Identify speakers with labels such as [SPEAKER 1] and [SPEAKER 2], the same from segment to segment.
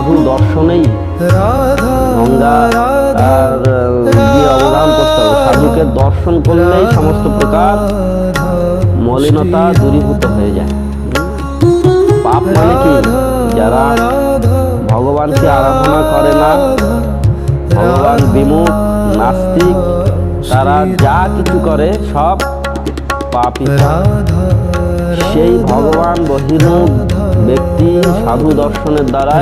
[SPEAKER 1] সাধু দর্শনেই গঙ্গা আর গিয়ে অবগাহন করতে হবে। সাধুকে দর্শন করলেই সমস্ত প্রকার মলিনতা দূরীভূত হয়ে যায়। পাপ মানে কি? যারা ভগবানকে আরাধনা করে না, ভগবান বিমুখ, নাস্তিক, তারা যা কিছু করে সব পাপই। সেই ভগবান বহির্মুখ ব্যক্তি সাধু দর্শনের দ্বারা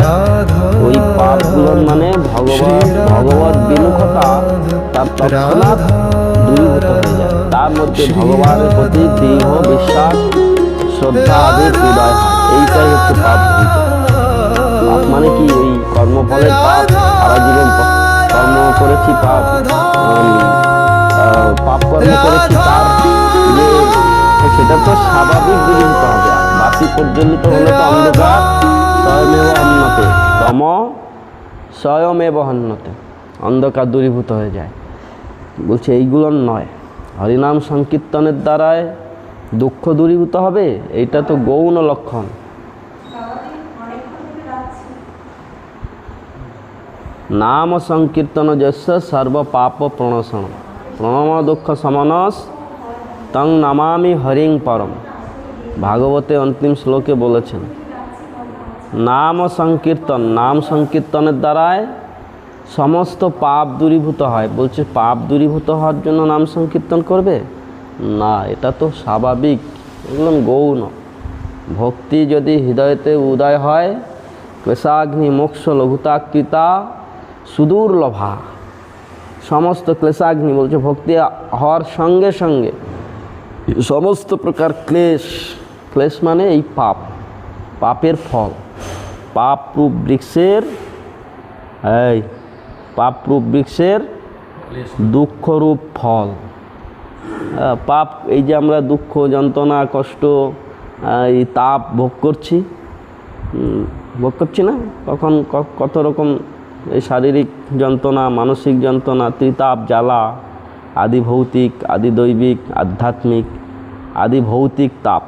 [SPEAKER 1] ওই পাপগুলোর মানে ভগবত বিমুখতা তার তৎক্ষণাৎ দূরীভূত হয়ে যায়। তার মধ্যে ভগবানের প্রতি দৃঢ় বিশ্বাস, শ্রদ্ধা আদির উদয় হয়। এইটাই হচ্ছে পাপ। পাপ মানে কি? এই কর্মফলের পাপ, সারা জীবন কর্ম করেছি, পাপ কর্ম করেছি, তার যে সেটা তো স্বাভাবিক দূরীভূত হবে। বাতি প্রজ্বলিত হলে তো অন্ধকার স্বয়মেব হন্যতে, তম স্বয়মেব হন্যতে, অন্ধকার দূরীভূত হয়ে যায়। বলছে এইগুলোর নয়। হরিনাম সংকীর্তনের দ্বারায় দুঃখ দূরীভূত হবে, এইটা তো গৌণ লক্ষণ। নাম সংকীর্তন যস্য সর্ব পাপ প্রণশন প্রণম দুঃখ সমনস তং নমামি হরিং পরম। ভাগবতে অন্তিম শ্লোকে বলেছেন নাম সংকীর্তন, নাম সংকীর্তনের দ্বারায় সমস্ত পাপ দূরীভূত হয়। বলছে পাপ দূরীভূত হওয়ার জন্য নাম সংকীর্তন করবে না, এটা তো স্বাভাবিক, এগুলো গৌণ। ভক্তি যদি হৃদয়তে উদয় হয়, ক্লেশাগ্নি মোক্ষ লঘুতাকৃতা সুদূর্লভা। সমস্ত ক্লেশাগ্নি বলছে ভক্তি হওয়ার সঙ্গে সঙ্গে সমস্ত প্রকার ক্লেশ, ক্লেশ মানে এই পাপ, পাপের ফল, পাপরূপ বৃক্ষের পাপরূপ বৃক্ষের দুঃখরূপ ফল। পাপ, এই যে আমরা দুঃখ, যন্ত্রণা, কষ্ট, এই তাপ ভোগ করছি না, তখন কত রকম এই শারীরিক যন্ত্রণা, মানসিক যন্ত্রণা, ত্রিতাপ, জ্বালা, আদি ভৌতিক, আদি দৈবিক, আধ্যাত্মিক, আদি ভৌতিক তাপ।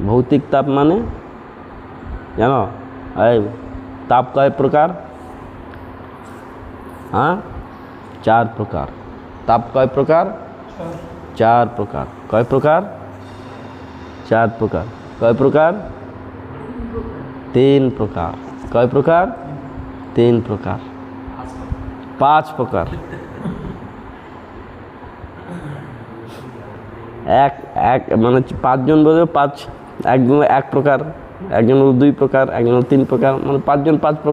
[SPEAKER 1] ভৌতিক তাপ মানে জানো? এই তাপ কয় প্রকার? হ্যাঁ, 4 প্রকার। তাপ কয় প্রকার? 4 প্রকার। কয় প্রকার? 4 প্রকার। কয় প্রকার? 3 প্রকার। কয় প্রকার? 3 প্রকার। 5 প্রকার। এক মানে 5 জন বলবে 5, একজন 1 প্রকার, একজন 2 প্রকার, একজন 3 প্রকার, মানে 5 জন 5 প্রকার।